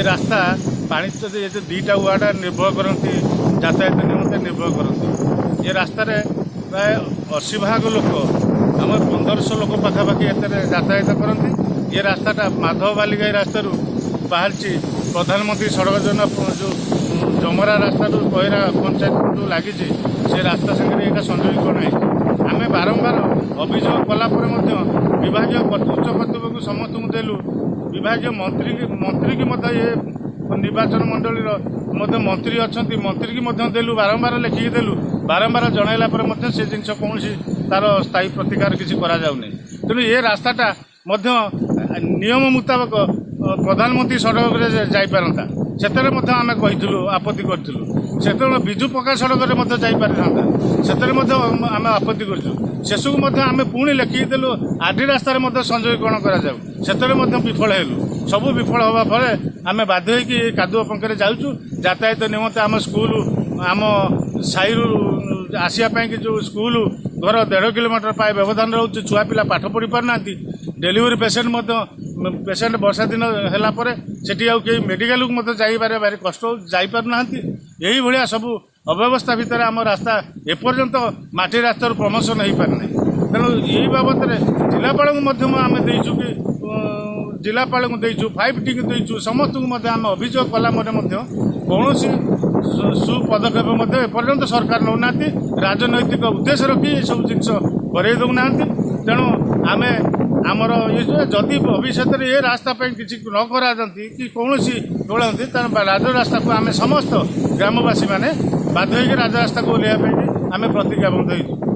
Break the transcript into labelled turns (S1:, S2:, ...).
S1: रास्ता पानी ये दुईटा वार्ड निर्भर करती यातायात निमंते निर्भर करती ये रास्त प्राय 80 भाग लोक आम 1500 लोक पाखापाखि यातायात करती ये रास्ताटा माधव बालिगाई रास्त बाहरी प्रधानमंत्री सड़क योजना जो जमरा रास्ता कोयरा पंचायत जो लगी से रास्ता संगे एक संयोजन है आम बारंबार अभियोग कलापर विभाग उच्च कर्तृपक्ष समस्त देलु विभाग मंत्री की ये निर्वाचन मंडल मंत्री अच्छा मंत्री की देलु बारंबार लिखिकी देलु बारंबार जनइला से जिन कौन तार स्थायी प्रतिकार किसी करा जाउनी तेणु ये रास्ताटा नियम मुताबक प्रधानमंत्री सड़क जापारता से आम कही आपत्ति करूँ से विजु पक्का सड़क से आम आपत्ति करूँ आम पुणी लिखिकी देलु आरडी रास्त संयोगीकरण कर विफल हेलु सबू विफल हवा फल आम बाध्य होगी कादुआ पंखे जाऊँ यातायात निमंते आम स्कूल आम साई आसापी कि जो स्कूल घर 1.5 किलोमीटर प्राय व्यवधान रोचे छुआ पिला पाठ पढ़ी पारना डेलीवरी पेसेंट वर्षा दिन है सेठी कई मेडिकल को जाइबारे भारी कष्ट जापारना यही भाया सब अव्यवस्था भितर आम रास्ता एपर्यंत माटी रास्तार प्रमोशन हो पारना तेणु यही बाबद जिलापाल आम देचु कि जिलापाल को देचु 5T को देचु समस्त को आम अभियोग कला कौन सुपदक्षेप एपर्यंत सरकार नौना राजनैतिक उद्देश्य रखी सब जिन करे दौना तेणु आम आमर ये जदि भविष्य में ये रास्ता किसी न करा कि कौन तोड़ती राजरास्ता को आम समस्त ग्रामवासी मैंने बाध्य राजरास्ता को ओह्लैया आम प्रतिज्ञाबद्ध हो।